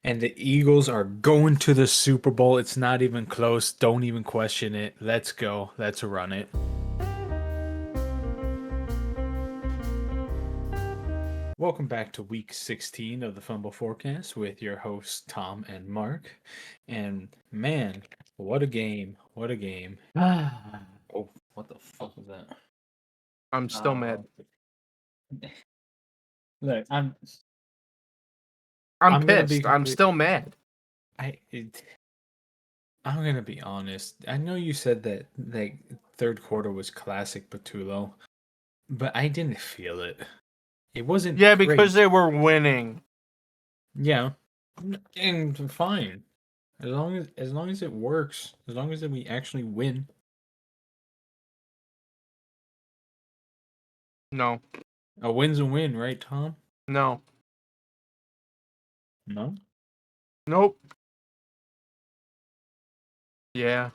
And the Eagles are going to the Super Bowl. It's not even close. Don't even question it. Let's go. Let's run it. Welcome back to week 16 of the Fumble Forecast with your hosts, Tom and Mark. And man, what a game. What a game. Oh, what the fuck was that? I'm still mad. Look, I'm gonna be pissed. I'm still mad. I'm gonna be honest. I know you said that like third quarter was classic Patullo, but I didn't feel it. It wasn't Yeah, great. because they were winning. Yeah, and fine. As long as it works, as long as we actually win. No. A win's a win, right, Tom? No. No. Nope. Yeah.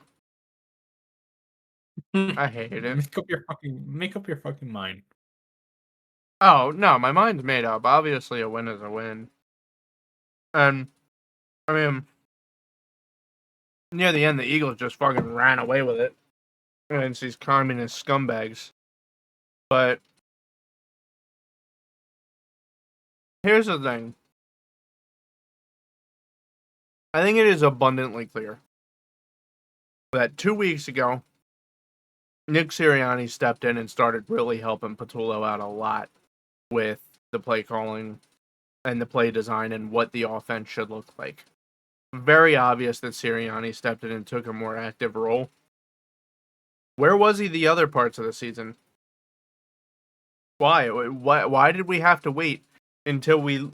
I hated it. Make up your fucking mind. Oh, no, my mind's made up. Obviously, a win is a win. And, I mean, near the end, the Eagles just fucking ran away with it against these communist scumbags. But, here's the thing. I think it is abundantly clear that 2 weeks ago, Nick Sirianni stepped in and started really helping Patullo out a lot with the play calling and the play design and what the offense should look like. Very obvious that Sirianni stepped in and took a more active role. Where was he the other parts of the season? Why did we have to wait until we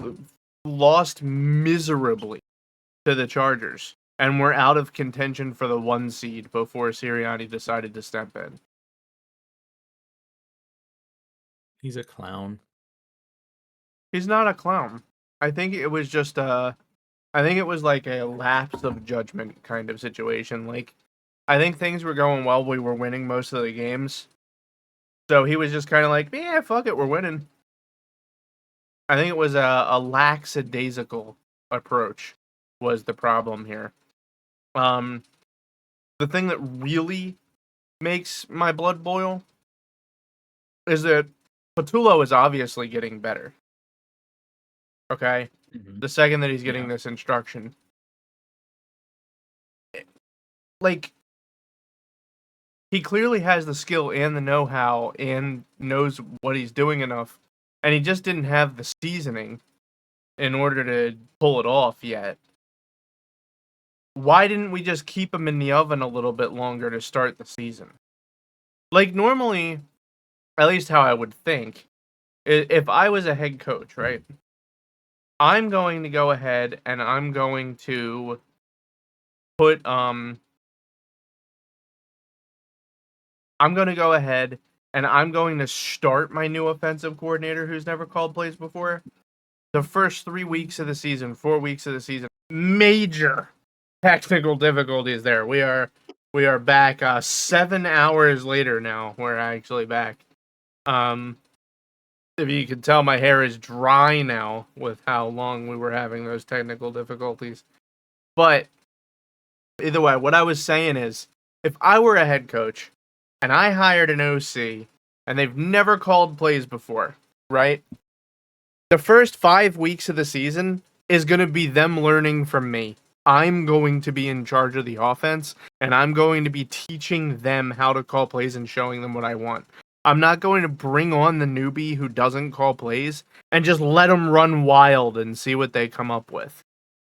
lost miserably to the Chargers and we're out of contention for the 1 seed before Sirianni decided to step in? He's a clown. He's not a clown. I think it was just I think it was like a lapse of judgment kind of situation. Like, I think things were going well. We were winning most of the games. So he was just kind of like, yeah, fuck it, we're winning. I think it was a lackadaisical approach was the problem here. The thing that really makes my blood boil is that Patullo is obviously getting better. Okay? Mm-hmm. The second that he's getting this instruction. Like, he clearly has the skill and the know-how and knows what he's doing enough. And he just didn't have the seasoning in order to pull it off yet. Why didn't we just keep him in the oven a little bit longer to start the season? Like, normally, at least how I would think, if I was a head coach, right? I'm going to go ahead and I'm going to put, I'm going to go ahead and I'm going to start my new offensive coordinator who's never called plays before. The first 3 weeks of the season, 4 weeks of the season, major technical difficulties there. We are back 7 hours later now. We're actually back. If you can tell, my hair is dry now with how long we were having those technical difficulties. But either way, what I was saying is, if I were a head coach and I hired an OC and they've never called plays before, right? The first 5 weeks of the season is going to be them learning from me. I'm going to be in charge of the offense, and I'm going to be teaching them how to call plays and showing them what I want. I'm not going to bring on the newbie who doesn't call plays and just let them run wild and see what they come up with.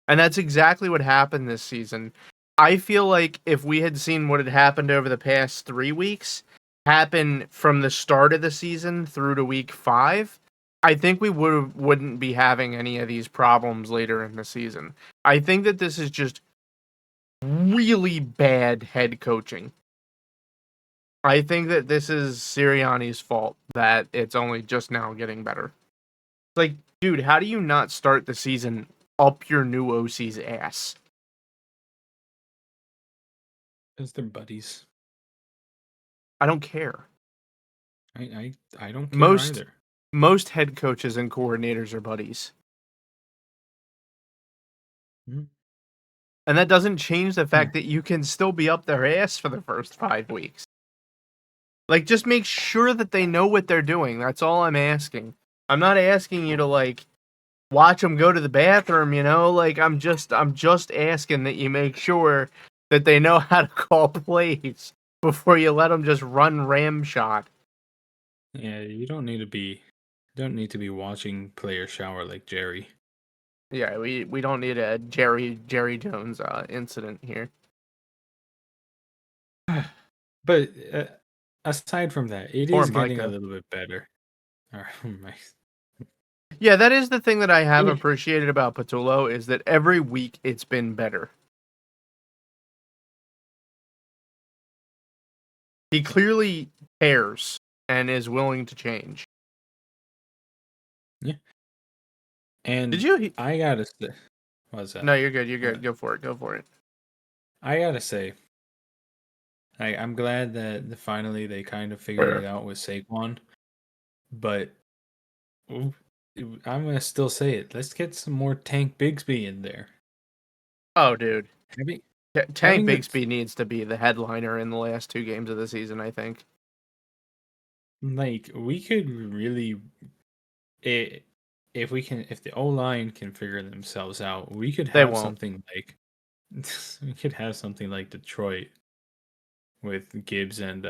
And that's exactly what happened this season. I feel like if we had seen what had happened over the past 3 weeks happen from the start of the season through to week 5, I think we wouldn't be having any of these problems later in the season. I think that this is just really bad head coaching. I think that this is Sirianni's fault that it's only just now getting better. Like, dude, how do you not start the season up your new OC's ass? Because they're buddies. I don't care. I don't care either. Most head coaches and coordinators are buddies. Mhm. And that doesn't change the Yeah. fact that you can still be up their ass for the first 5 weeks. Like, just make sure that they know what they're doing. That's all I'm asking. I'm not asking you to, like, watch them go to the bathroom, you know? Like, I'm just asking that you make sure that they know how to call plays before you let them just run ramshot. Yeah, you don't need to be watching players shower like Jerry. Yeah, we don't need a Jerry Jones incident here. But aside from that, it Or is getting a Micah. little bit better. All right, my, Yeah, that is the thing that I have yeah, appreciated about Patullo is that every week it's been better. He clearly cares and is willing to change. yeah. Did And you? I gotta say, what's that? No, you're good. You're Uh, good. Go for it. Go for it. I gotta say, I'm glad that finally they kind of figured it out with Saquon. But ooh, I'm gonna still say it. Let's get some more Tank Bigsby in there. Oh, dude. Having Tank having the Bigsby needs to be the headliner in the last 2 games of the season, I think. like we could really it if the O line can figure themselves out, we could They have won't. something like we could have something like Detroit with Gibbs and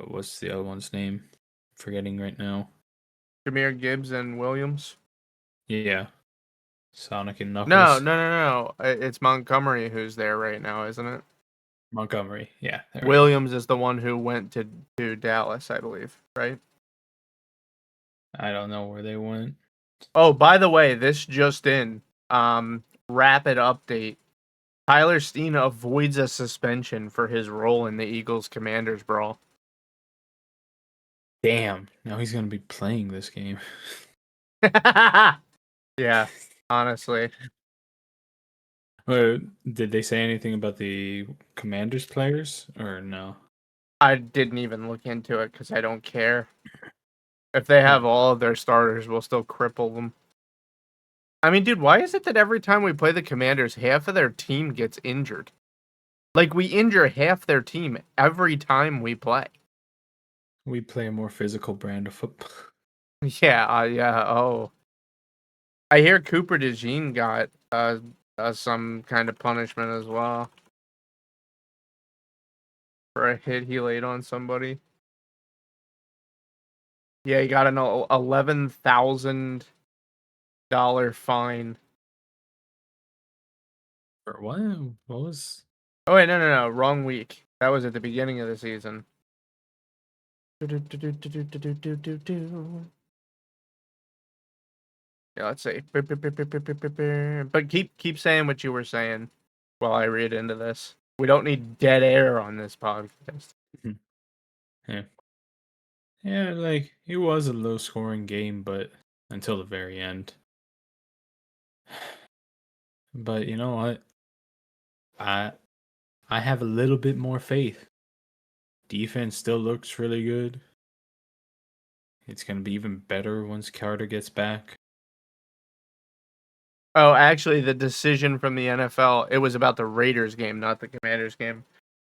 what's the other one's name? Forgetting right now. Jameer Gibbs and Williams. Yeah, Sonic and No, Knuckles. no, no, no. It's Montgomery who's there right now, isn't it? Montgomery. Yeah, there we go. Williams is the one who went to Dallas, I believe, right? I don't know where they went. Oh, by the way, this just in. Rapid update. Tyler Steen avoids a suspension for his role in the Eagles Commanders brawl. Damn. Now he's gonna be playing this game. Yeah, honestly. Did they say anything about the Commanders players or no? I didn't even look into it because I don't care. If they Yeah. have all of their starters, we'll still cripple them. I mean, dude, why is it that every time we play the Commanders, half of their team gets injured? Like, we injure half their team every time we play. We play a more physical brand of football. Yeah, yeah, oh. I hear Cooper DeJean got some kind of punishment as well for a hit he laid on somebody. Yeah, he got an $11,000 fine. Or what? What was? Oh wait, no, wrong week. That was at the beginning of the season. Yeah, let's see. But keep saying what you were saying while I read into this. We don't need dead air on this podcast. Yeah. Yeah, like it was a low scoring game, but until the very end. But you know what? I I have a little bit more faith. Defense still looks really good. It's gonna be even better once Carter gets back. Oh, actually, the decision from the NFL, it was about the Raiders game, not the Commanders game.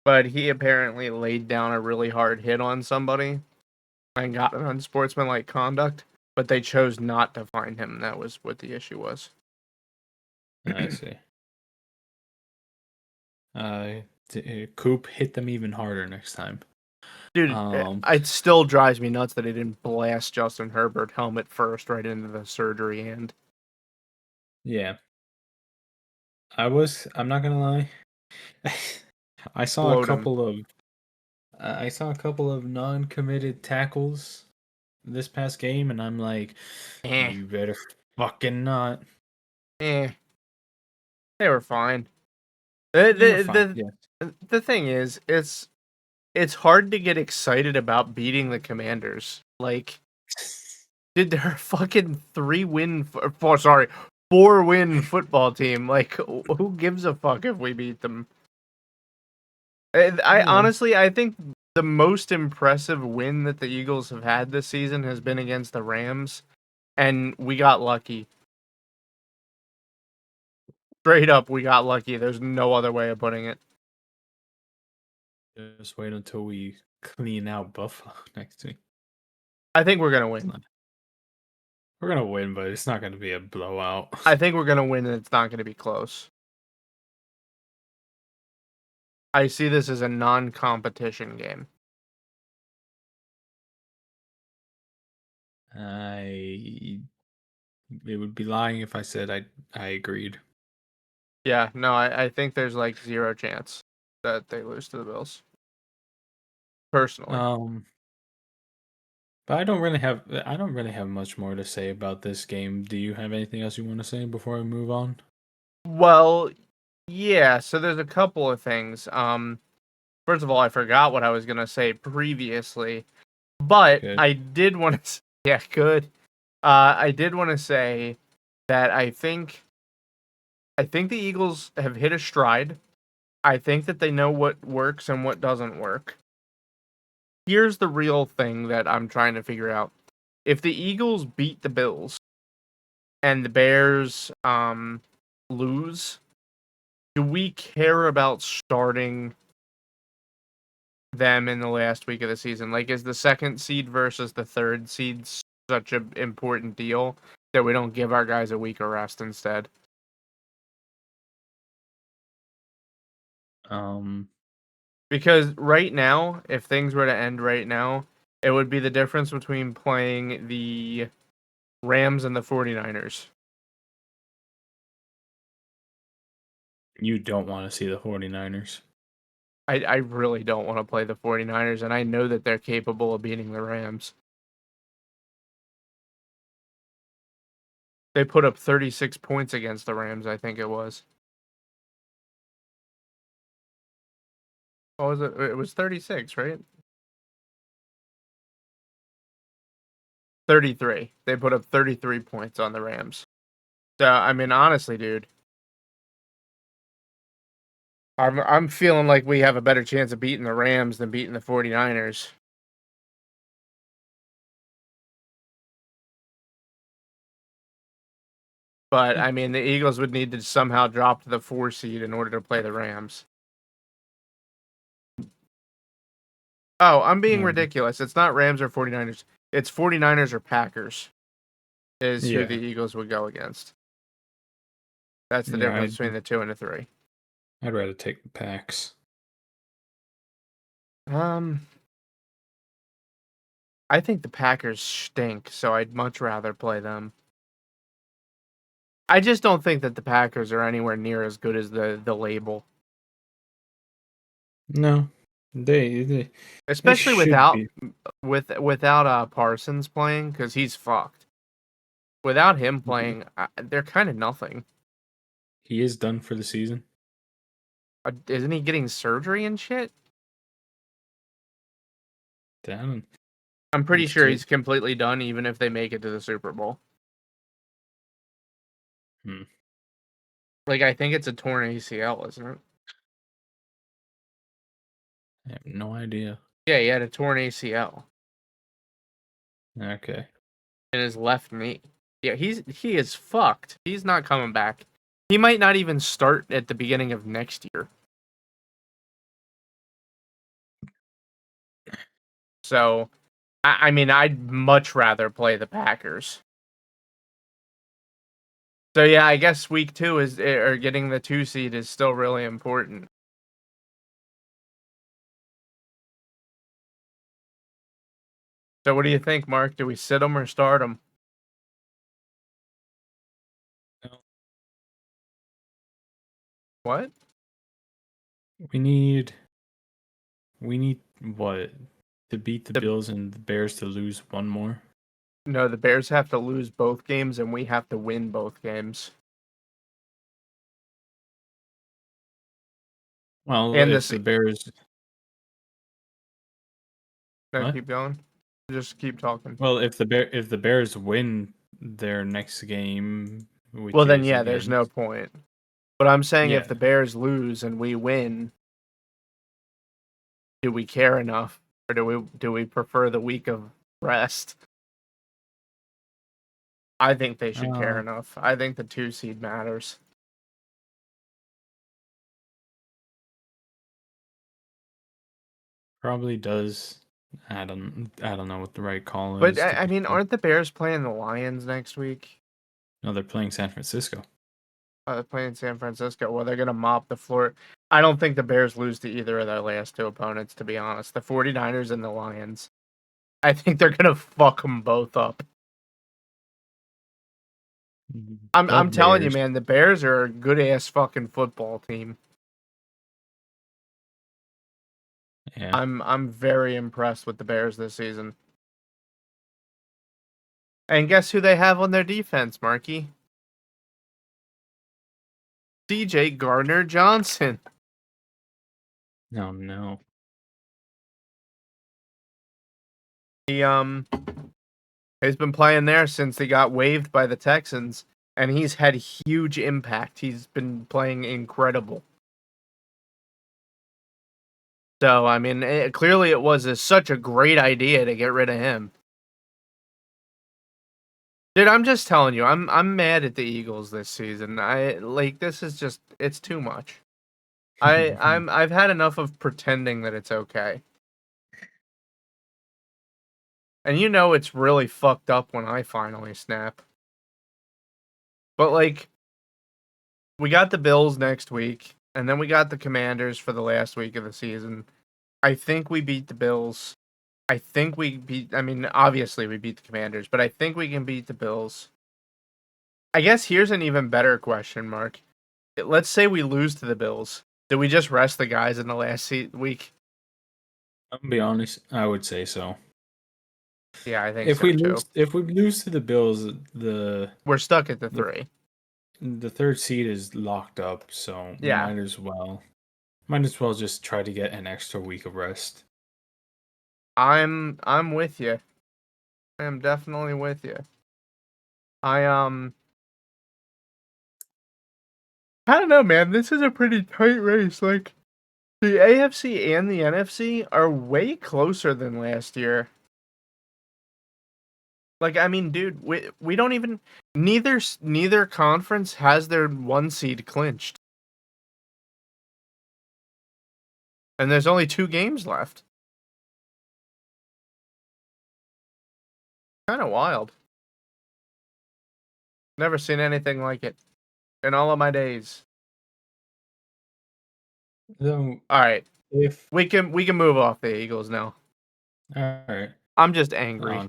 But he apparently laid down a really hard hit on somebody and got an unsportsmanlike conduct, but they chose not to fine him. That was what the issue was. I see. Coop hit them even harder next time. Dude, Um, it still drives me nuts that he didn't blast Justin Herbert helmet first right into the surgery hand. yeah, I'm not gonna lie. I saw a Blowed him. couple of I saw a couple of non-committed tackles this past game, and I'm like, Eh, you better fucking not. eh. They were fine. The They were fine. the Yeah. the thing is, it's hard to get excited about beating the Commanders. Like, dude, they're a fucking 4-win football team. Like, who gives a fuck if we beat them? I Yeah. honestly, I think the most impressive win that the Eagles have had this season has been against the Rams, and we got lucky. Straight up, we got lucky. There's no other way of putting it. Just wait until we clean out Buffalo next week. I think we're gonna win. We're gonna win, but it's not gonna be a blowout. I think we're gonna win, and it's not gonna be close. I see this as a non-competition game. It would be lying if I said I agreed. Yeah, no, I think there's like 0 chance that they lose to the Bills. Personally. But I don't really have much more to say about this game. Do you have anything else you want to say before I move on? Well, yeah, so there's a couple of things. First of all, I forgot what I was gonna say previously, but Good. I did want to. Yeah, good. I did want to say that I think the Eagles have hit a stride. I think that they know what works and what doesn't work. Here's the real thing that I'm trying to figure out. If the Eagles beat the Bills and the Bears lose, do we care about starting them in the last week of the season? Like, is the second seed versus the third seed such an important deal that we don't give our guys a week of rest instead? Because right now, if things were to end right now, it would be the difference between playing the Rams and the 49ers. You don't want to see the 49ers. I really don't want to play the 49ers, and I know that they're capable of beating the Rams. They put up 36 points against the Rams, I think it was. What was it? It was 36, right? 33. They put up 33 points on the Rams. So, I mean, honestly, dude, I'm feeling like we have a better chance of beating the Rams than beating the 49ers. But, I mean, the Eagles would need to somehow drop to the 4 seed in order to play the Rams. Oh, I'm being ridiculous. It's not Rams or 49ers. It's 49ers or Packers is who the Yeah. Eagles would go against. That's the Yeah, difference between the 2 and the 3. I'd rather take the Packs. I think the Packers stink, so I'd much rather play them. I just don't think that the Packers are anywhere near as good as the label. No, they Especially should be. without Parsons playing, because he's fucked. Without him playing, they're kind of nothing. He is done for the season. Isn't he getting surgery and shit? Down. I'm pretty He's sure too. he's completely done, even if they make it to the Super Bowl. Like, I think it's a torn ACL, isn't it? I have no idea. Yeah, he had a torn ACL Okay. in his left knee. Yeah, he is fucked. He's not coming back. He might not even start at the beginning of next year. So, I mean, I'd much rather play the Packers. So yeah, I guess week 2 is or getting the 2 seed is still really important. So what do you think, Mark? Do we sit them or start them? No. What? We need what? To beat the The, Bills and the Bears to lose one more? no, the Bears have to lose both games and we have to win both games. Well, And if the Bears no, what? keep going. Just keep talking. Well, if the Bears win their next game, which Well, then is yeah, there's no against point. But I'm saying if yeah. the Bears lose and we win, do we care enough, or do we prefer the week of rest? I think they should care Uh, enough. I think the 2 seed matters. Probably does. I don't know what the right call But is to I be mean, fair. aren't the Bears playing the Lions next week? No, they're playing San Francisco. They're playing San Francisco. Well, they're gonna mop the floor. I don't think the Bears lose to either of their last two opponents. To be honest, the 49ers and the Lions. I think they're gonna fuck them both up. The I'm telling you, Bears. man, the Bears are a good ass fucking football team. Yeah. I'm very impressed with the Bears this season. And guess who they have on their defense, Marky? DJ Gardner Johnson. No, no. He has been playing there since he got waived by the Texans, and he's had huge impact. He's been playing incredible. So I mean, clearly it was such a great idea to get rid of him. Dude, I'm just telling you, I'm mad at the Eagles this season. This is just it's too much. I've had enough of pretending that it's okay. And you know it's really fucked up when I finally snap. But like we got the Bills next week, and then we got the Commanders for the last week of the season. I think we beat the Bills. I mean, obviously we beat the Commanders, but I think we can beat the Bills. I guess here's an even better question, Mark. Let's say we lose to the Bills. Do we just rest the guys in the last week? I'm gonna be honest. I would say so. Yeah, I think so too. If we lose to the Bills, We're stuck at the the 3. the third seed is locked up. So Yeah, might as well just try to get an extra week of rest. I'm with you. I am definitely with you. I I don't know, man. This is a pretty tight race. Like the AFC and the NFC are way closer than last year. Like I mean, dude, we don't even neither conference has their 1 seed clinched. And there's only 2 games left. Kind of wild. Never seen anything like it in all of my days. So All right, if we can move off the Eagles now. all right, I'm just angry. on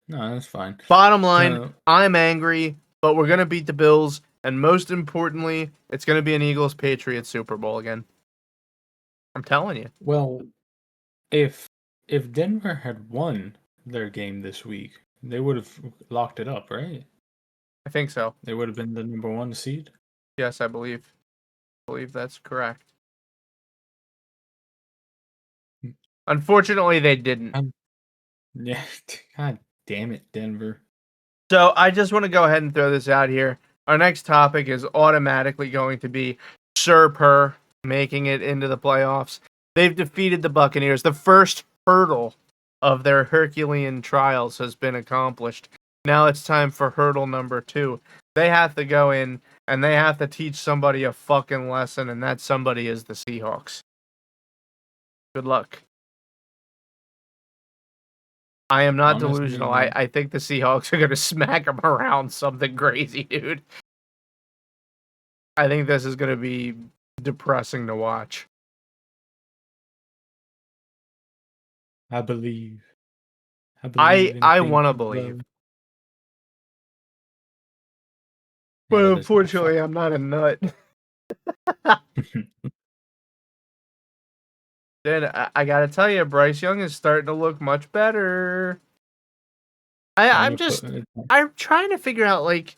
no, that's fine. Bottom line, So I'm angry, but we're gonna beat the Bills, and most importantly, it's gonna be an Eagles Patriots Super Bowl again. I'm telling you. well, if Denver had won their game this week, they would have locked it up, right? I think so. They would have been the number one seed. Yes, I believe that's correct. Unfortunately, they didn't. Um, yeah, God damn it, Denver. So I just want to go ahead and throw this out here. Our next topic is automatically going to be Sir Purr making it into the playoffs. They've defeated the Buccaneers. The first hurdle of their Herculean trials has been accomplished. Now it's time for hurdle number 2. They have to go in and they have to teach somebody a fucking lesson, and that somebody is the Seahawks. Good luck. I am not Honestly, delusional. I think the Seahawks are going to smack them around something crazy, dude. I think this is going to be depressing to watch. I believe. I I believe in I things want to of love. believe, Yeah, but that is kind of unfortunately, fucked. I'm not a nut. Dude, I gotta tell you, Bryce Young is starting to look much better. Time I'm to put just I'm trying to figure out like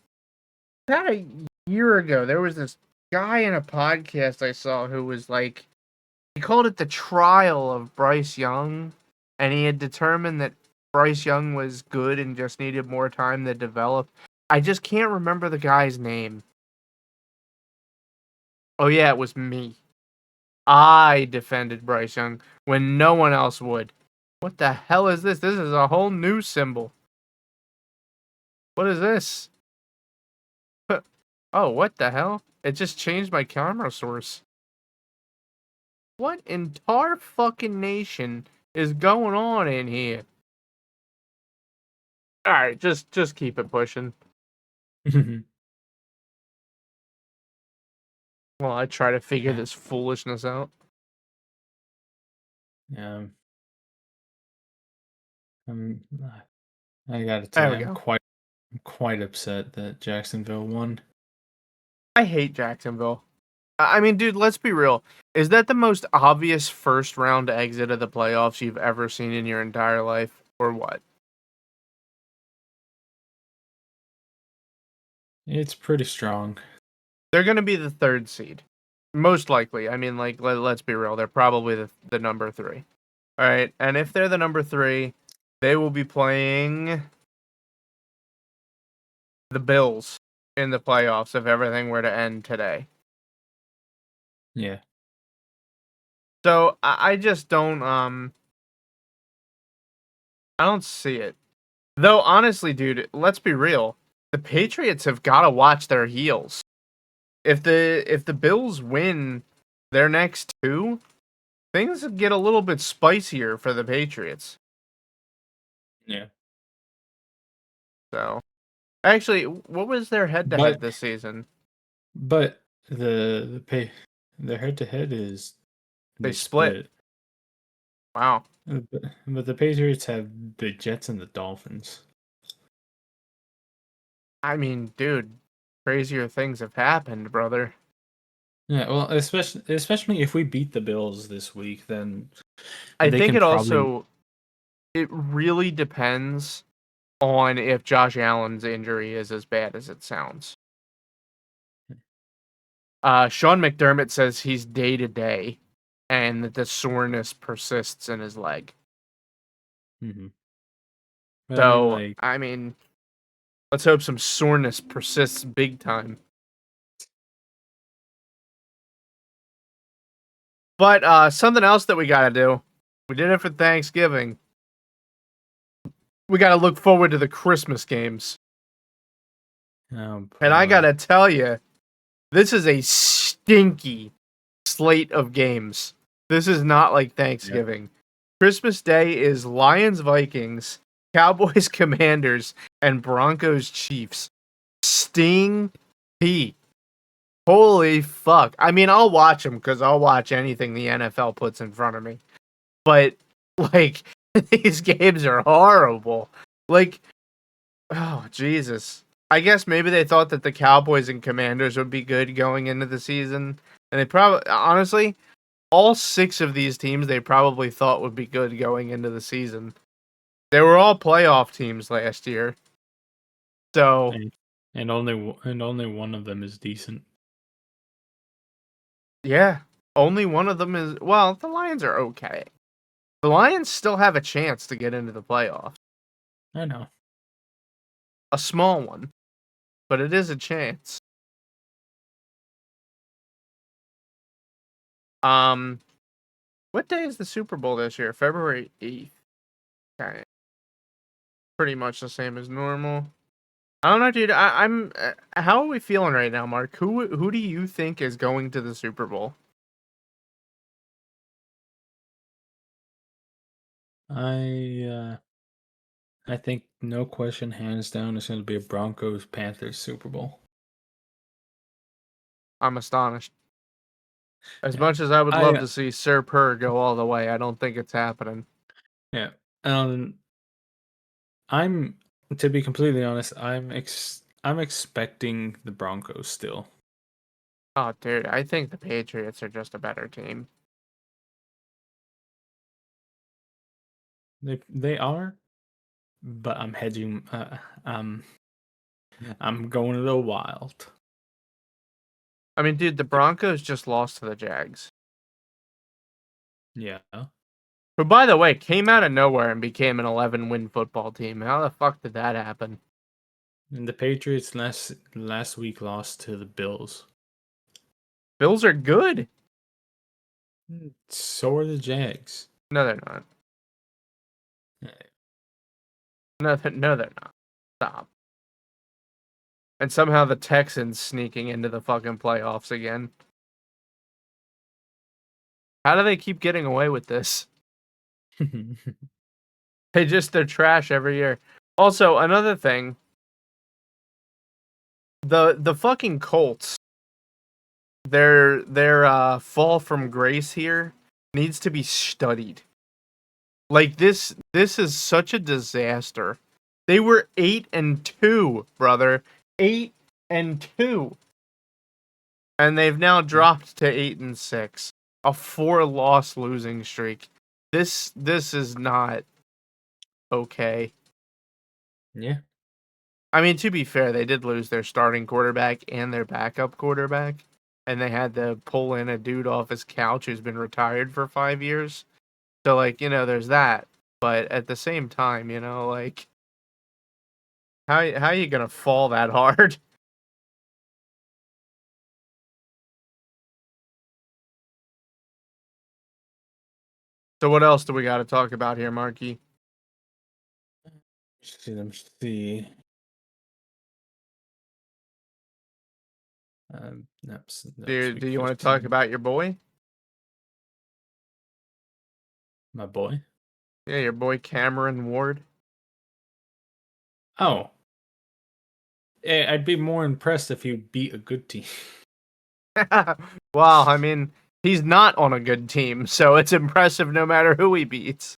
about a year ago there was this guy in a podcast I saw who was like he called it the trial of Bryce Young, and he had determined that Bryce Young was good and just needed more time to develop. I just can't remember the guy's name. Oh yeah, it was me. I defended Bryce Young when no one else would. What the hell is this? This is a whole new symbol. What is this? Oh, what the hell? It just changed my camera source. What entire fucking nation is going on in here? All right, just keep it pushing. While I try to figure this foolishness out. Yeah. Um, I gotta tell There you, we I'm go. quite upset that Jacksonville won. I hate Jacksonville. I mean, dude, let's be real. Is that the most obvious first round exit of the playoffs you've ever seen in your entire life, or what? It's pretty strong. They're going to be the third seed, most likely. I mean, like, let's be real. They're probably the number three. All right, and if they're the number three, they will be playing the Bills in the playoffs if everything were to end today. Yeah. So I just don't I don't see it. Though honestly, dude, let's be real. The Patriots have got to watch their heels. If the Bills win their next two, things get a little bit spicier for the Patriots. Yeah. So, actually, what was their head-to-head But this season? but the head to head is They they split. split. Wow. But the Patriots have the Jets and the Dolphins. I mean, dude, crazier things have happened, brother. Yeah, well, especially if we beat the Bills this week, then I they think can probably it really depends on if Josh Allen's injury is as bad as it sounds. Sean McDermott says he's day to day, and that the soreness persists in his leg. Mhm. But I mean, So, like, I mean, let's hope some soreness persists big time. But something else that we gotta do. We did it for Thanksgiving. We gotta look forward to the Christmas games. oh And I boy, gotta tell you, this is a stinky slate of games. This is not like yep. Thanksgiving. Christmas Day is Lions Vikings, Cowboys Commanders, and Broncos Chiefs. Sting P. Holy fuck. I mean, I'll watch them because I'll watch anything the NFL puts in front of me. But, like, these games are horrible. Like, oh, Jesus. I guess maybe they thought that the Cowboys and Commanders would be good going into the season. And they probably, honestly, all six of these teams they probably thought would be good going into the season. They were all playoff teams last year. So, And, and only one of them is decent. yeah, only one of them is, well, the Lions are okay. The Lions still have a chance to get into the playoffs. I know. A small one, but it is a chance. Um, what day is the Super Bowl this year? February 8th. Okay. Pretty much the same as normal. I don't know, dude. I'm. How are we feeling right now, Mark? Who do you think is going to the Super Bowl? I I think no question, hands down, it's going to be a Broncos Panthers Super Bowl. I'm astonished. As Yeah, much as I would I love to see Sir Purr go all the way, I don't think it's happening. yeah. Um, I'm to be completely honest, I'm expecting the Broncos still. Oh, dude, I think the Patriots are just a better team. They are, but I'm hedging. I'm going a little wild. I mean, dude, the Broncos just lost to the Jags, Yeah. who, by the way, came out of nowhere and became an 11-win football team. How the fuck did that happen? And the Patriots last week lost to the Bills. Bills are good. So are the Jags. No, they're not. No, they're not. Stop. And somehow the Texans sneaking into the fucking playoffs again. How do they keep getting away with this? They're trash every year. Also, another thing, the fucking Colts, their fall from grace here needs to be studied. Like this is such a disaster. They were 8-2, brother. 8-2. And they've now dropped to 8-6. A 4-loss losing streak. This is not okay. Yeah. I mean, to be fair, they did lose their starting quarterback and their backup quarterback, and they had to pull in a dude off his couch who's been retired for 5 years. So, like, there's that. But at the same time, like, how are you gonna fall that hard? So what else do we got to talk about here, Marky? Let me see. Nope, Do week you want to talk 15. about your boy? My boy. Yeah, your boy Cameron Ward. Oh, I'd be more impressed if you beat a good team. Well, I mean, he's not on a good team, so it's impressive no matter who he beats.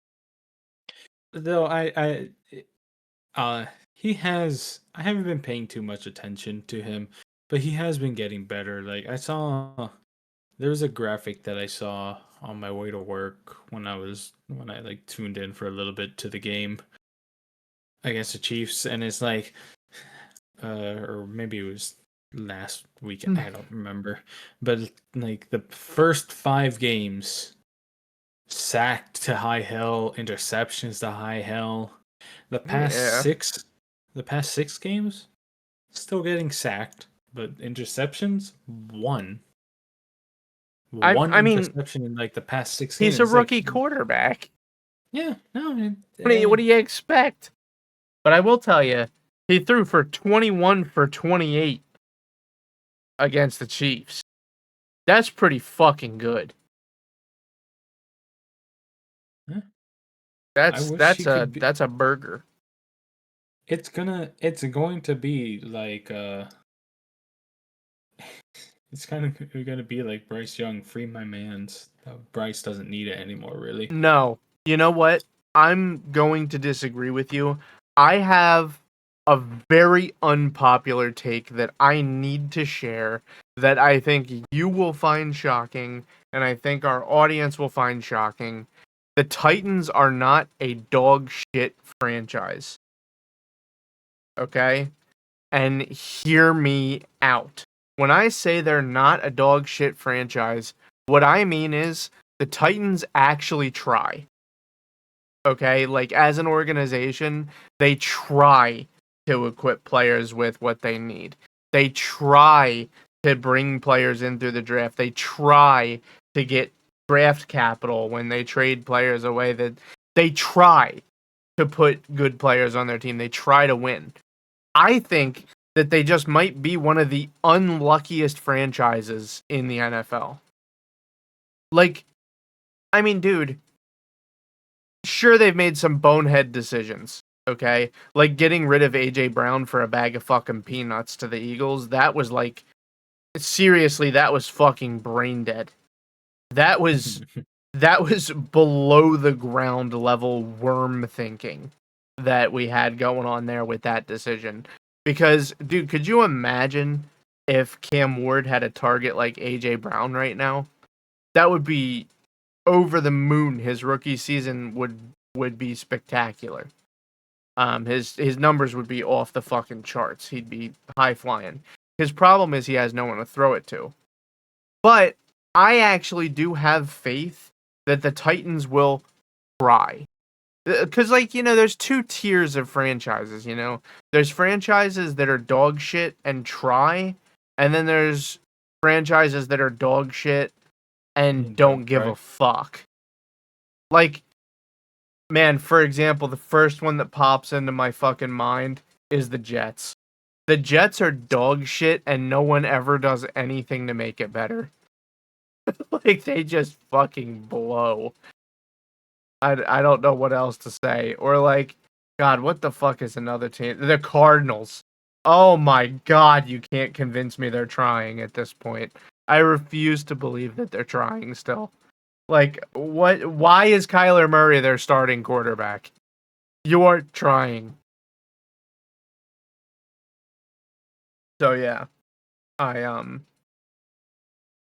Though he has. I haven't been paying too much attention to him, but he has been getting better. Like there was a graphic that I saw on my way to work when I like tuned in for a little bit to the game against the Chiefs, and it's like, or maybe it was last week. I don't remember, but like the first 5 games, sacked to high hell, interceptions to high hell. The past Yeah. six, the past 6 games, still getting sacked, but interceptions, one. One I mean, interception in like the past 6 games. he's a It's like, rookie quarterback. yeah, no, What do you expect? But I will tell you, he threw for 21 for 28 against the Chiefs. That's pretty fucking good. yeah, I That's wish that's he a could be. that's a burger. It's going to be like it's kind of going to be like Bryce Young, free my man's. Bryce doesn't need it anymore, really. No. You know what? I'm going to disagree with you. I have a very unpopular take that I need to share that I think you will find shocking and I think our audience will find shocking. The Titans are not a dog shit franchise. Okay? And hear me out. When I say they're not a dog shit franchise, what I mean is the Titans actually try. Okay, like as an organization, they try to equip players with what they need. They try to bring players in through the draft. They try to get draft capital when they trade players away. That they try to put good players on their team. They try to win. I think that they just might be one of the unluckiest franchises in the NFL. Like, I mean, dude, sure they've made some bonehead decisions, okay? Like getting rid of AJ Brown for a bag of fucking peanuts to the Eagles, that was like seriously, that was fucking brain dead. That was that was below the ground level worm thinking that we had going on there with that decision. Because dude, could you imagine if Cam Ward had a target like AJ Brown right now? That would be over the moon. His rookie season would be spectacular. His numbers would be off the fucking charts. He'd be high flying. His problem is he has no one to throw it to. But I actually do have faith that the Titans will try. Because, like, there's 2 tiers of franchises, There's franchises that are dog shit and try, and then there's franchises that are dog shit and don't Don't give try. a fuck. Like, man, for example, the first one that pops into my fucking mind is the Jets. The Jets are dog shit and no one ever does anything to make it better. Like, they just fucking blow. I don't know what else to say. Or, like, God, what the fuck is another team? The Cardinals. Oh my God, you can't convince me they're trying at this point. I refuse to believe that they're trying still. Like, what? Why is Kyler Murray their starting quarterback? You aren't trying. So yeah, I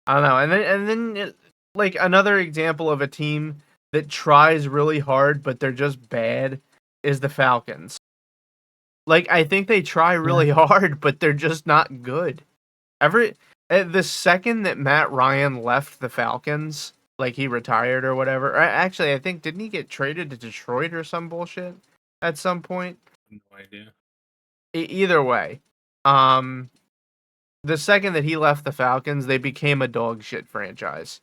I don't know. Like another example of a team that tries really hard but they're just bad is the Falcons. Like, I think they try Yeah. really hard but they're just not good. The second that Matt Ryan left the Falcons, like he retired or whatever. Actually, I think didn't he get traded to Detroit or some bullshit at some point? No idea. Either way, um, the second that he left the Falcons, they became a dog shit franchise.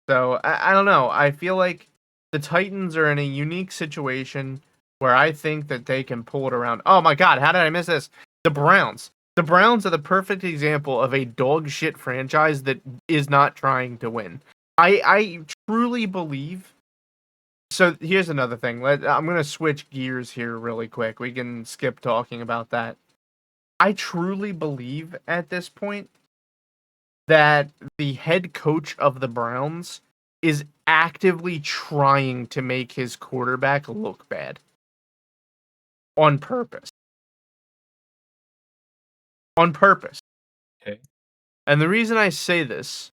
So I don't know. I feel like the Titans are in a unique situation where I think that they can pull it around. Oh my God, how did I miss this? The Browns. The Browns are the perfect example of a dog shit franchise that is not trying to win. I truly believe. So here's another thing. I'm gonna switch gears here really quick. We can skip talking about that. I truly believe at this point that the head coach of the Browns is actively trying to make his quarterback look bad on purpose. On purpose. Okay. And the reason I say this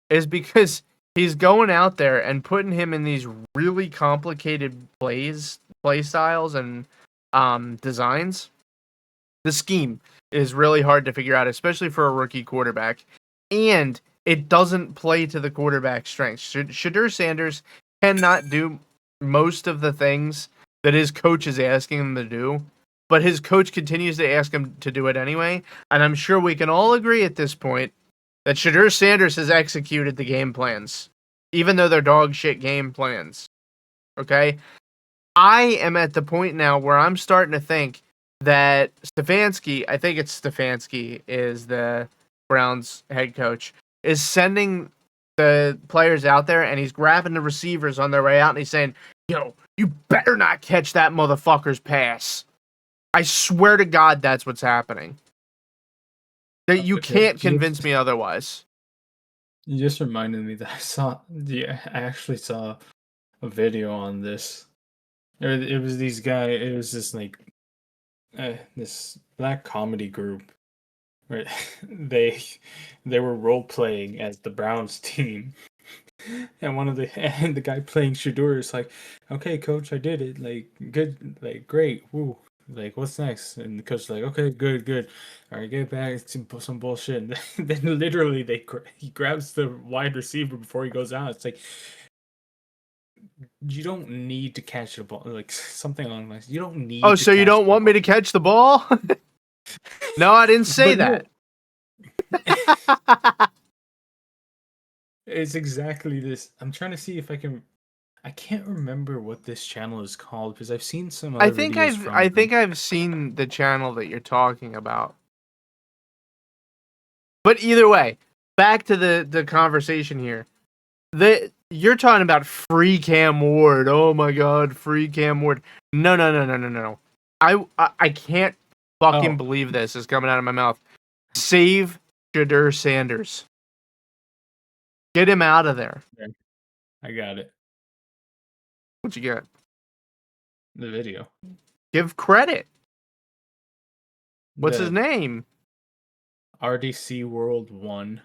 is because he's going out there and putting him in these really complicated play styles and designs. The scheme is really hard to figure out, especially for a rookie quarterback. And it doesn't play to the quarterback's strengths. Shadur Sanders cannot do most of the things that his coach is asking him to do, but his coach continues to ask him to do it anyway. And I'm sure we can all agree at this point that Shadur Sanders has executed the game plans, even though they're dog shit game plans. Okay? I am at the point now where I'm starting to think that Stefanski, I think it's Stefanski, is the Browns head coach, is sending the players out there and he's grabbing the receivers on their way out and he's saying, yo, you better not catch that motherfucker's pass. I swear to God, that's what's happening. That you Okay. can't convince me otherwise. You just reminded me that I actually saw a video on this. It was these guy. It was this like this black comedy group. Right? They they were role playing as the Browns team, and the guy playing Shadur is like, "Okay, coach, I did it. Like, good, like, great, woo. Like, what's next?" And the coach is like, "Okay, good, good. All right, get back to some bullshit." And then literally he grabs the wide receiver before he goes out. It's like you don't need to catch the ball, like something along those. You don't Oh, need to so you catch don't the want me ball. to catch the ball? No, I didn't say But that. no, it's exactly this. I'm trying to see if I can. I can't remember what this channel is called because I've seen some other videos I from them. think I've seen the channel that you're talking about. But either way, back to the conversation here. You're talking about free Cam Ward. Oh my God, free Cam Ward. No, no, no, no, no, no. I can't fucking Oh, believe this is coming out of my mouth. Save Shadur Sanders. Get him out of there. okay, I got it. What you get? The video. Give credit. What's his The name? RDC World 1.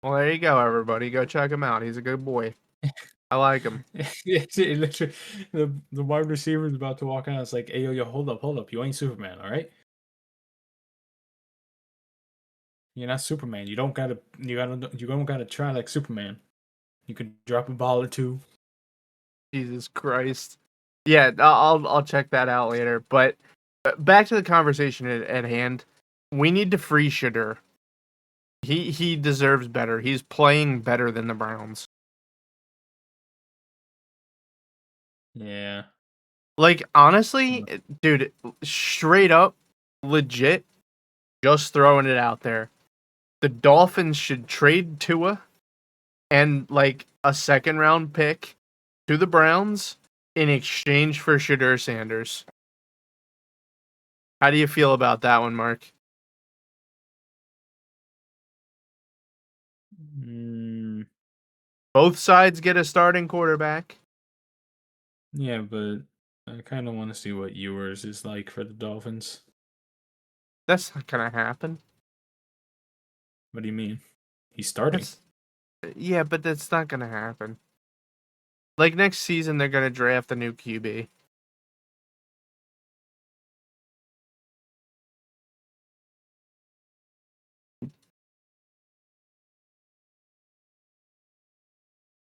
Well, there you go, everybody. Go check him out. He's a good boy. I like him. It literally, the wide receiver is about to walk out. It's like, hey, yo, hold up, hold up. You ain't Superman, all right? You're not Superman. You don't gotta try like Superman. You can drop a ball or two. Jesus Christ. Yeah, I'll check that out later. But back to the conversation at hand. We need to free Shadur. He deserves better. He's playing better than the Browns. Yeah. Like, honestly, dude, straight up, legit, just throwing it out there. the Dolphins should trade Tua and like a second round pick to the Browns in exchange for Shadur Sanders. How do you feel about that one, Mark? Mm, Both sides get a starting quarterback. yeah, but I kind of want to see what yours is like for the Dolphins. That's not gonna happen. What do you mean? He's starting. Yeah, but that's not gonna happen. Like next season, they're gonna draft a new QB.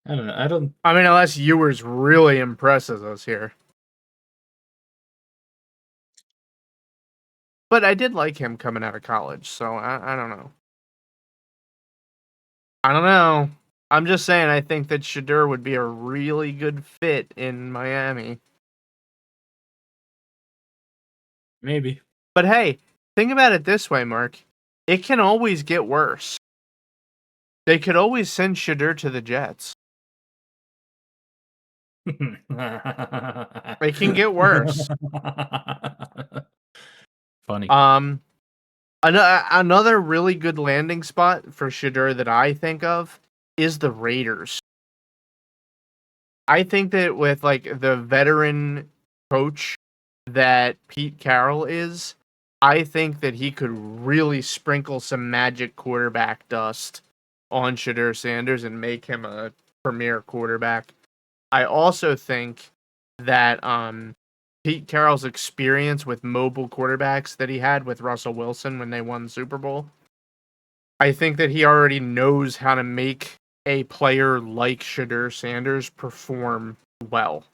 I don't know. I don't. I mean, unless Ewers really impresses us here. But I did like him coming out of college, so I don't know. I don't know. I'm just saying I think that Shadur would be a really good fit in Miami. Maybe. But hey, think about it this way, Mark. It can always get worse. They could always send Shadur to the Jets. It can get worse. Funny. Another really good landing spot for Shadur that I think of is the Raiders. I think that with like the veteran coach that Pete Carroll is, I think that he could really sprinkle some magic quarterback dust on Shadur Sanders and make him a premier quarterback. I also think that Pete Carroll's experience with mobile quarterbacks that he had with Russell Wilson when they won the Super Bowl, I think that he already knows how to make a player like Shadur Sanders perform well.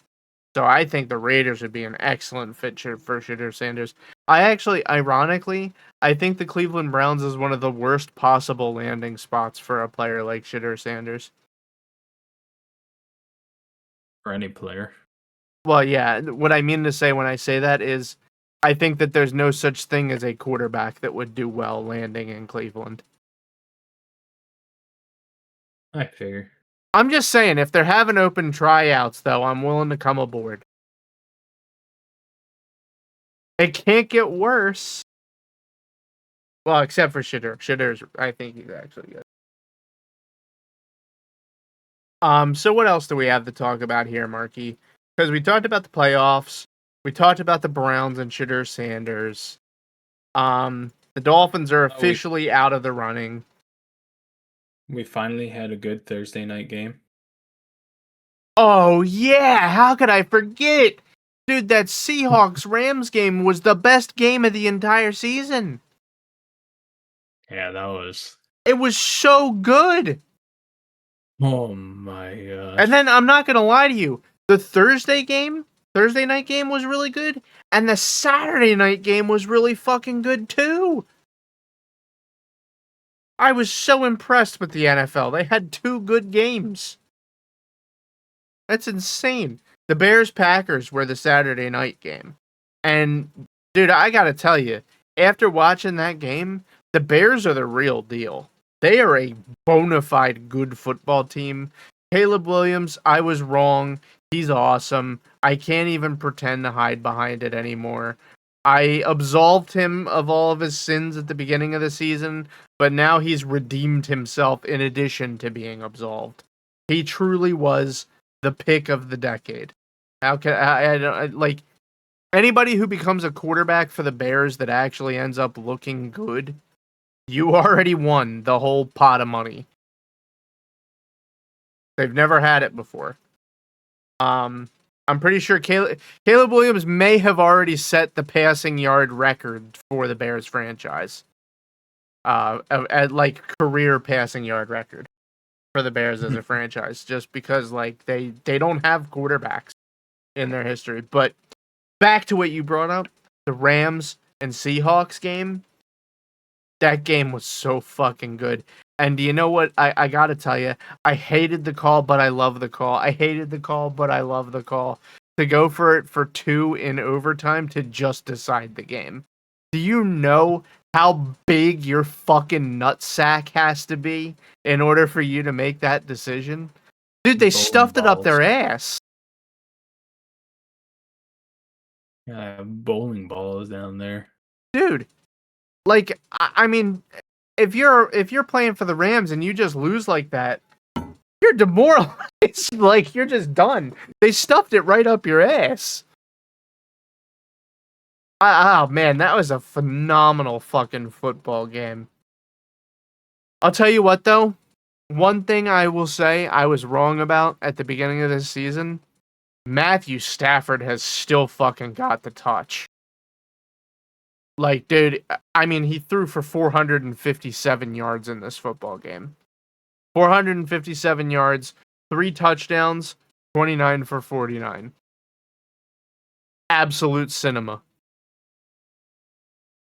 So I think the Raiders would be an excellent fit for Shadur Sanders. Ironically, I think the Cleveland Browns is one of the worst possible landing spots for a player like Shadur Sanders. For any player. Well, yeah, what I mean to say when I say that is I think that there's no such thing as a quarterback that would do well landing in Cleveland. I figure. I'm just saying, if they're having open tryouts, though, I'm willing to come aboard. It can't get worse. Well, except for Shadur. Shadur's, I think he's actually good. So what else do we have to talk about here, Marky? Because we talked about the playoffs, we talked about the Browns and Shadur Sanders. The Dolphins are officially out of the running. We finally had a good Thursday night game. Oh yeah, how could I forget? Dude, that Seahawks Rams game was the best game of the entire season. Yeah, that was. It was so good. Oh my gosh. And then I'm not gonna lie to you, the Thursday night game was really good, and the Saturday night game was really fucking good too. I was so impressed with the NFL. They had two good games. That's insane. The Bears Packers were the Saturday night game. And dude, I got to tell you, after watching that game, the Bears are the real deal. They are a bona fide good football team. Caleb Williams, I was wrong. He's awesome. I can't even pretend to hide behind it anymore. I absolved him of all of his sins at the beginning of the season, but now he's redeemed himself in addition to being absolved. He truly was the pick of the decade. How can I like anybody who becomes a quarterback for the Bears that actually ends up looking good? You already won the whole pot of money. They've never had it before. I'm pretty sure Caleb Williams may have already set the passing yard record for the Bears franchise. At like career passing yard record for the Bears as a franchise, just because like they don't have quarterbacks in their history. But back to what you brought up, the Rams and Seahawks game. That game was so fucking good. And do you know what? I gotta tell you, I hated the call, but I love the call. I hated the call, but I love the call. To go for it for 2 in overtime to just decide the game. Do you know how big your fucking nutsack has to be in order for you to make that decision. Dude, they Bowling stuffed it up their balls. ass. Bowling balls down there. Dude, like I mean, if you're playing for the Rams and you just lose like that, you're demoralized. Like you're just done. They stuffed it right up your ass. Oh man, that was a phenomenal fucking football game. I'll tell you what though, one thing I will say I was wrong about at the beginning of this season, Matthew Stafford has still fucking got the touch. Like, dude, I mean, he threw for 457 yards in this football game. 457 yards, 3 touchdowns, 29 for 49. Absolute cinema.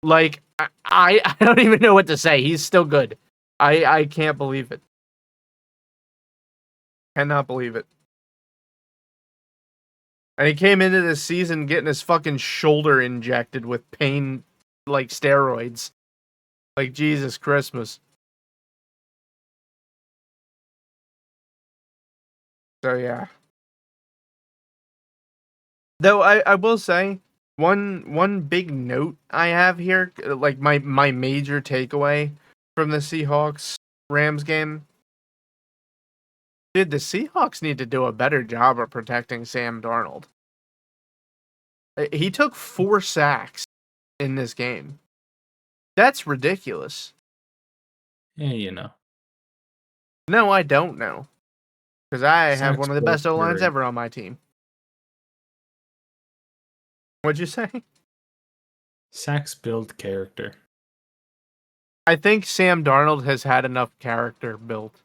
Like, I don't even know what to say. He's still good. I can't believe it. Cannot believe it. And he came into this season getting his fucking shoulder injected with pain, like steroids. Like, Jesus Christmas. So, yeah. Though I will say, one big note I have here, like my major takeaway from the Seahawks Rams game, dude, the Seahawks need to do a better job of protecting Sam Darnold. He took 4 sacks in this game. That's ridiculous. Yeah, you know. No, I don't know. Because I have Sacks one of the build best O-lines courage. ever on my team. What'd you say? Sacks build character. I think Sam Darnold has had enough character built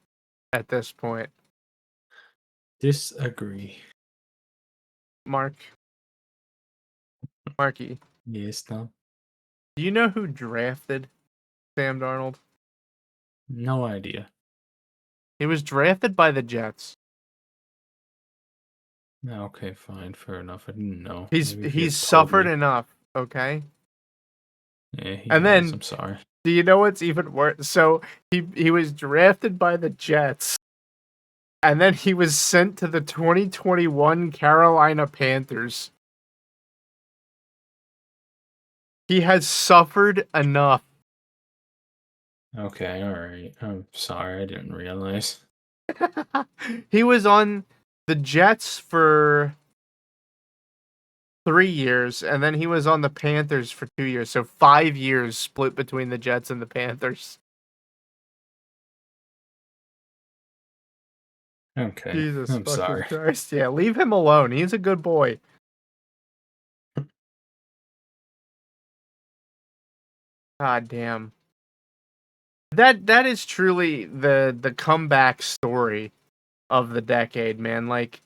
at this point. Disagree. Marky, Yes, Tom. do you know who drafted Sam Darnold? No idea. He was drafted by the Jets. Okay, fine, fair enough. I didn't know. He's Maybe if you he's had told suffered me. enough, okay? Yeah, he And has. then, I'm sorry. do you know what's even worse? So he was drafted by the Jets, and then he was sent to the 2021 Carolina Panthers. He has suffered enough. Okay, all right. I'm sorry. I didn't realize. He was on the Jets for 3 years, and then he was on the Panthers for 2 years. So 5 years split between the Jets and the Panthers. Okay, Jesus I'm fucking sorry. Christ. Yeah, leave him alone. He's a good boy. God damn. That is truly the comeback story of the decade, man. Like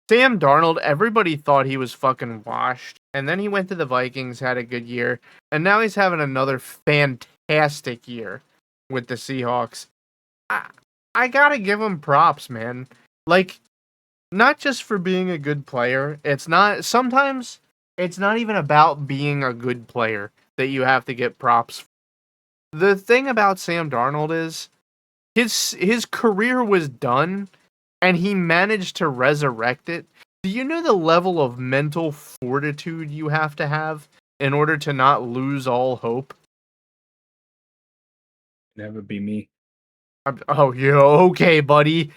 Sam Darnold, everybody thought he was fucking washed. And then he went to the Vikings, had a good year, and now he's having another fantastic year with the Seahawks. I gotta give him props, man. Like, not just for being a good player. Sometimes it's not even about being a good player that you have to get props. The thing about Sam Darnold is his career was done and he managed to resurrect it. Do you know the level of mental fortitude you have to have in order to not lose all hope? Never be me. Oh, yeah, okay, buddy.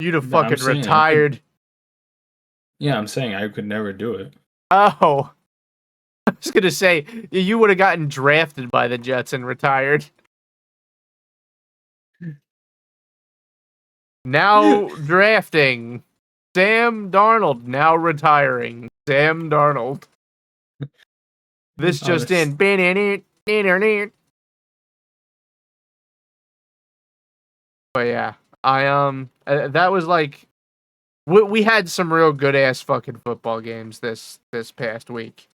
You'd have No, I'm fucking saying I could. retired. Yeah, I'm saying I could never do it. Oh, I was gonna say you would have gotten drafted by the Jets and retired. Now drafting Sam Darnold. Now retiring Sam Darnold. This just Honest. in. But yeah, that was like we had some real good ass fucking football games this past week.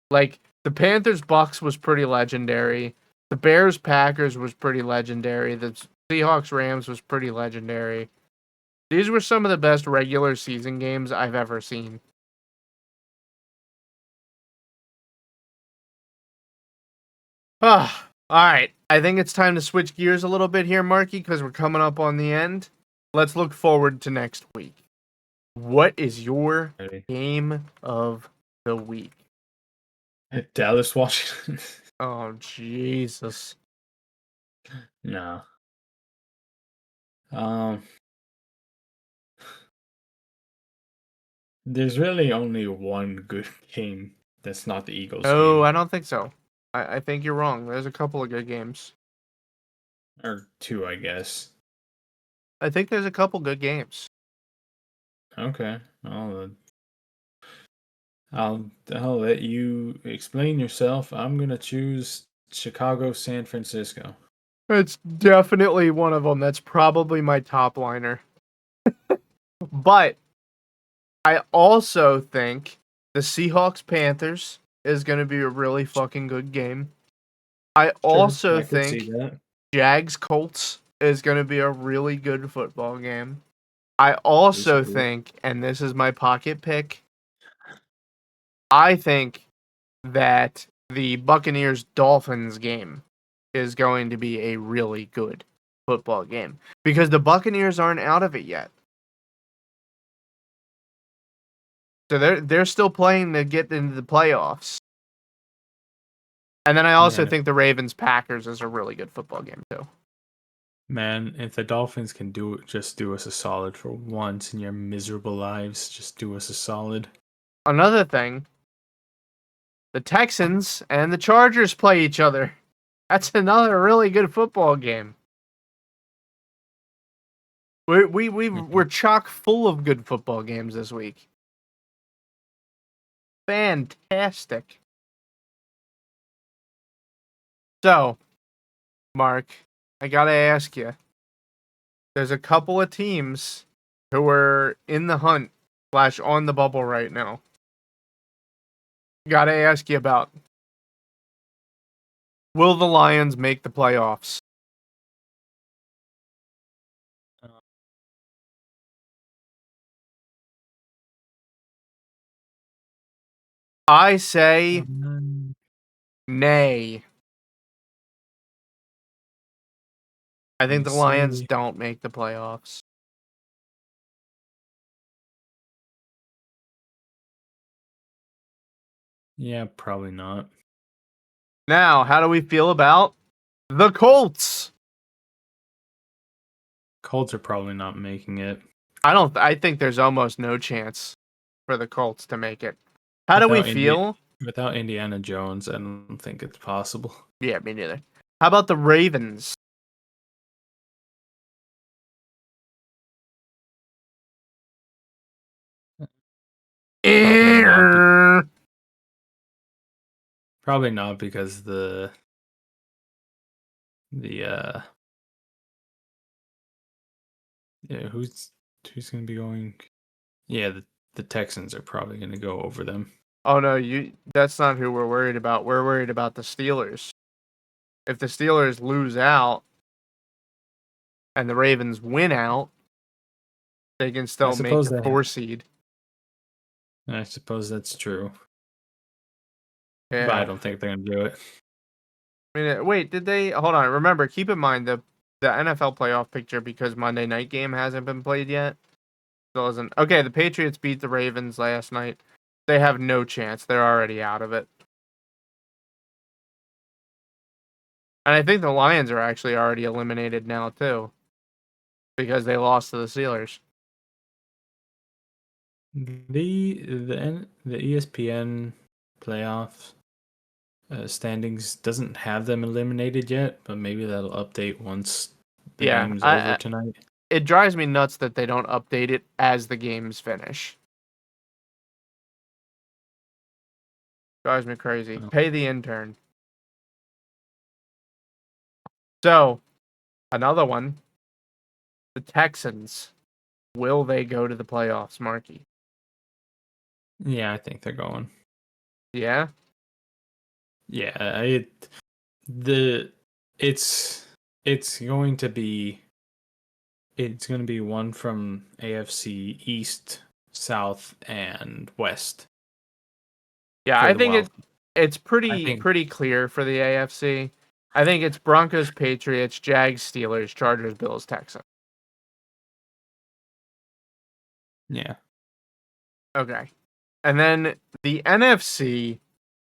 Like the Panthers Bucks was pretty legendary. The Bears Packers was pretty legendary. The Seahawks Rams was pretty legendary. These were some of the best regular season games I've ever seen. All right. I think it's time to switch gears a little bit here, Marky, because we're coming up on the end. Let's look forward to next week. What is your Ready? game of the week? Dallas, Washington. Oh, Jesus. No. Um, there's really only one good game that's not the Eagles Oh, game, I don't think so. I think you're wrong. There's a couple of good games. or two, I guess. I think there's a couple good games. Okay. I'll let you explain yourself. I'm gonna choose Chicago, San Francisco. It's definitely one of them. That's probably my top liner. But I also think the Seahawks Panthers is going to be a really fucking good game. I Sure, also I could see think that. Jags Colts is going to be a really good football game. I also Disagree. think, and this is my pocket pick, I think that the Buccaneers Dolphins game is going to be a really good football game because the Buccaneers aren't out of it yet. So they're still playing to get into the playoffs. And then I also Man, think the Ravens Packers is a really good football game too. man, if the Dolphins can do it, just do us a solid for once in your miserable lives. Just do us a solid. Another thing, the Texans and the Chargers play each other. That's another really good football game. We're chock full of good football games this week. Fantastic. So, Mark, I gotta ask you. There's a couple of teams who are in the hunt slash on the bubble right now. Gotta ask you about, will the Lions make the playoffs? I say Um, nay. I think you the Lions say, don't make the playoffs. yeah, probably not. Now, how do we feel about the Colts? Colts are probably not making it. I think there's almost no chance for the Colts to make it. How do we Without Indi- feel? without Indiana Jones, I don't think it's possible. Yeah, me neither. How about the Ravens? Probably not. Eh, Probably not because the yeah, who's gonna be going? Yeah, the Texans are probably gonna go over them. Oh no, that's not who we're worried about. We're worried about the Steelers. If the Steelers lose out and the Ravens win out, they can I still make suppose the that 4 seed. I suppose that's true, but I Yeah. don't think they're gonna do it. I mean, wait, did they? Hold on. Remember, keep in mind the NFL playoff picture because Monday night game hasn't been played yet. Still isn't. Okay, the Patriots beat the Ravens last night. They have no chance. They're already out of it. And I think the Lions are actually already eliminated now too because they lost to the Steelers. The ESPN playoffs standings doesn't have them eliminated yet, but maybe that'll update once the Yeah, game's over tonight. it drives me nuts that they don't update it as the games finish. Drives me crazy. Oh, Pay the intern. So, another one. The Texans. Will they go to the playoffs, Marky? yeah, I think they're going. Yeah? Yeah, the it's it's going to be it's going to be one from AFC East, South, and West Yeah, for I the think wild. It's I pretty think, pretty clear for the AFC. I think it's Broncos, Patriots, Jags, Steelers, Chargers, Bills, Texans. yeah. Okay. And then the NFC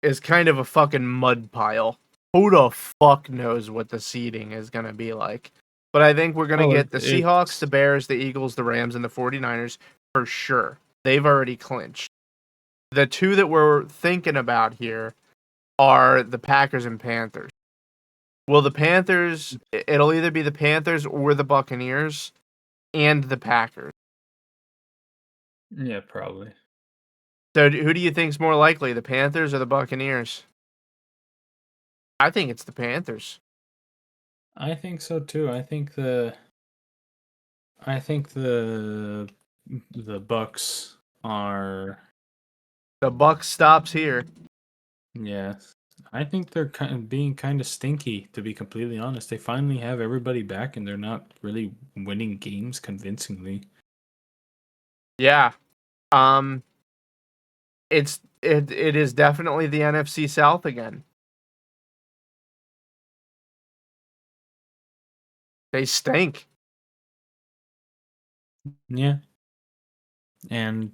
is kind of a fucking mud pile. Who the fuck knows what the seeding is going to be like? But I think we're going to Oh, get the Seahawks, the it's Bears, the Eagles, the Rams, and the 49ers for sure. They've already clinched. The two that we're thinking about here are the Packers and Panthers. Will the Panthers, it'll either be the Panthers or the Buccaneers and the Packers. yeah, probably. So who do you think's more likely, the Panthers or the Buccaneers? I think it's the Panthers. I think so too. I think the Bucks are, The Buck stops here. yeah. I think they're kind of being kind of stinky, to be completely honest. They finally have everybody back and they're not really winning games convincingly. Yeah. Um it is definitely the NFC South again. They stink. Yeah. And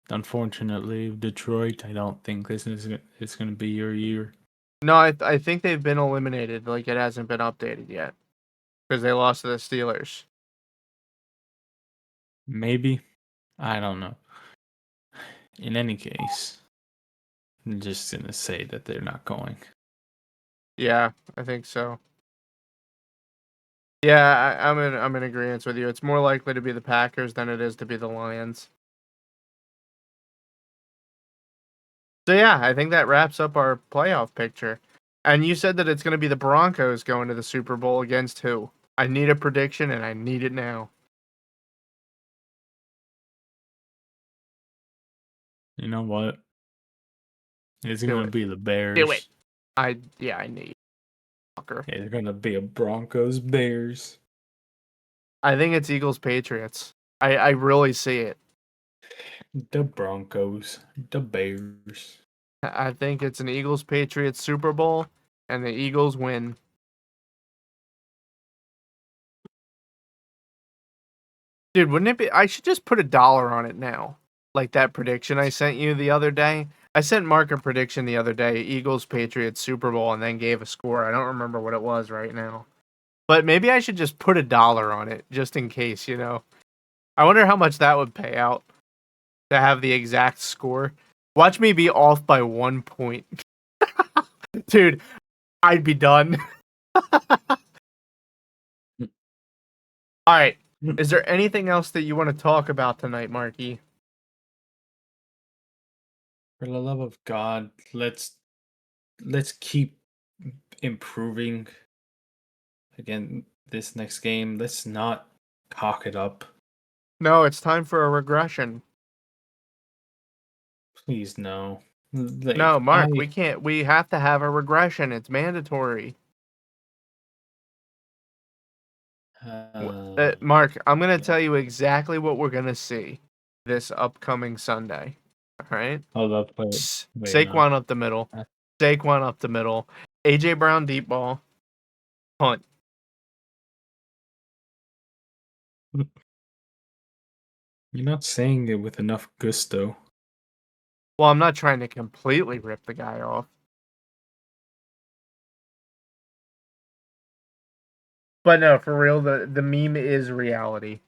unfortunately, Detroit, I don't think this is it's going to be your year. No, I think they've been eliminated. Like it hasn't been updated yet because they lost to the Steelers. Maybe. I don't know. In any case, I'm just going to say that they're not going. Yeah, I think so. Yeah, I'm in agreement with you. It's more likely to be the Packers than it is to be the Lions. So yeah, I think that wraps up our playoff picture. And you said that it's going to be the Broncos going to the Super Bowl against who? I need a prediction and I need it now. You know what? It's Do going to it. be the Do it. Bears. I need fucker. It's going to be a Broncos Bears. I think it's Eagles Patriots. I really see it. The Broncos. The Bears. I think it's an Eagles Patriots Super Bowl and the Eagles win. Dude, wouldn't it be I should just put $1 on it now. Like that prediction I sent you the other day. I sent Mark a prediction the other day, Eagles Patriots Super Bowl, and then gave a score. I don't remember what it was right now. But maybe I should just put $1 on it just in case, you know. I wonder how much that would pay out to have the exact score. Watch me be off by 1 point. Dude, I'd be done. All right. Is there anything else that you want to talk about tonight, Marky? For the love of God, let's keep improving. Again, this next game, let's not cock it up. No, it's time for a regression. Please no. No, Like Mark, we can't. We have to have a regression. It's mandatory. uh, Mark, I'm going to tell you exactly what we're going to see this upcoming Sunday. All right? hold up, wait, no. Saquon up the middle. Saquon up the middle. AJ Brown deep ball. Punt. You're not saying it with enough gusto. Well, I'm not trying to completely rip the guy off. But no, for real, the meme is reality.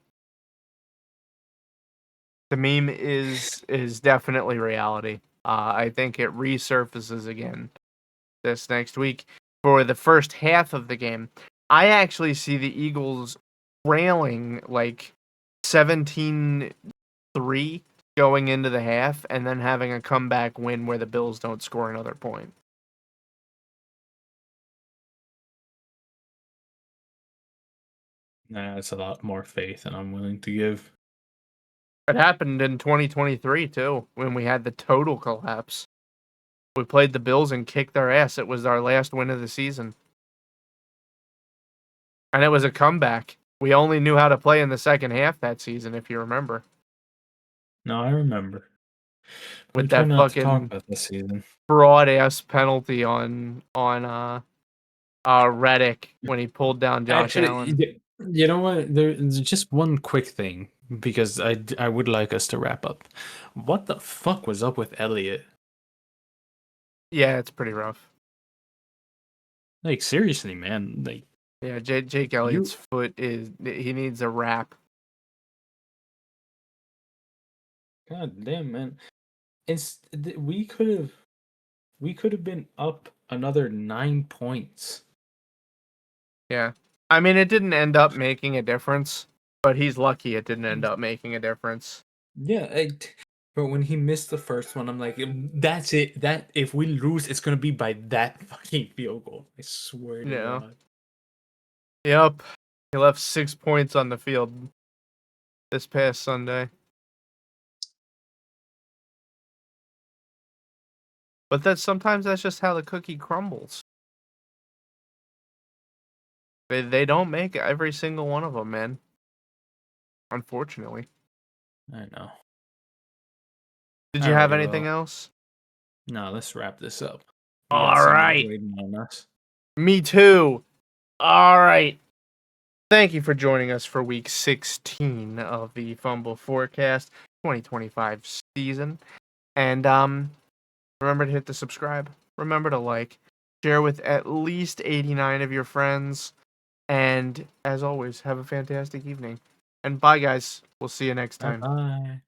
The meme is definitely reality. I think it resurfaces again this next week for the first half of the game. I actually see the Eagles trailing like 17-3 going into the half and then having a comeback win where the Bills don't score another point. Nah, it's a lot more faith than I'm willing to give. It happened in 2023 too, when we had the total collapse. We played the Bills and kicked their ass. It was our last win of the season. And it was a comeback. We only knew how to play in the second half that season, if you remember. No, I remember. We with try that not to talk fucking about this season. fraud ass penalty on Reddick when he pulled down Josh Actually, Allen. you know what? There's just one quick thing because I would like us to wrap up. What the fuck was up with Elliot? Yeah, it's pretty rough. Like seriously, man. Like Yeah, Jake you, Elliott's foot he needs a wrap. god damn, man. We could have been up another 9 points. Yeah. I mean, it didn't end up making a difference, but he's lucky it didn't end up making a difference. Yeah, but when he missed the first one, I'm like, that's it. That if we lose, it's gonna be by that fucking field goal. I swear to Yeah. God. Yep. He left 6 points on the field this past Sunday. But sometimes that's just how the cookie crumbles. They don't make every single one of them, man. Unfortunately. I know. Did you have Alrighty, anything well, else? no, let's wrap this up. We got All somebody right. waiting on us. Me too. All right. Thank you for joining us for week 16 of the Fumble Forecast 2025 season. And remember to hit the subscribe. Remember to like. Share with at least 89 of your friends. And as always, have a fantastic evening. And bye, guys. We'll see you next Bye time. bye.